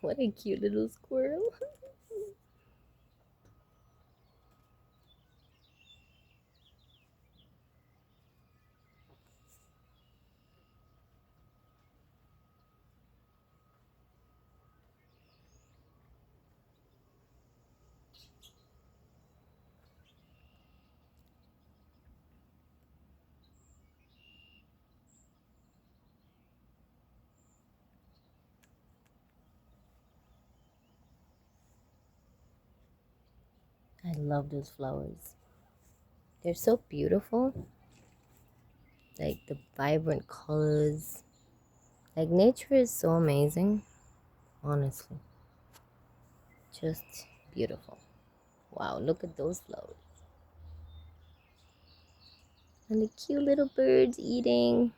What a cute little squirrel. I love those flowers. They're so beautiful. Like the vibrant colors. Like nature is so amazing. Honestly. Just beautiful. Wow, look at those flowers. And the cute little birds eating.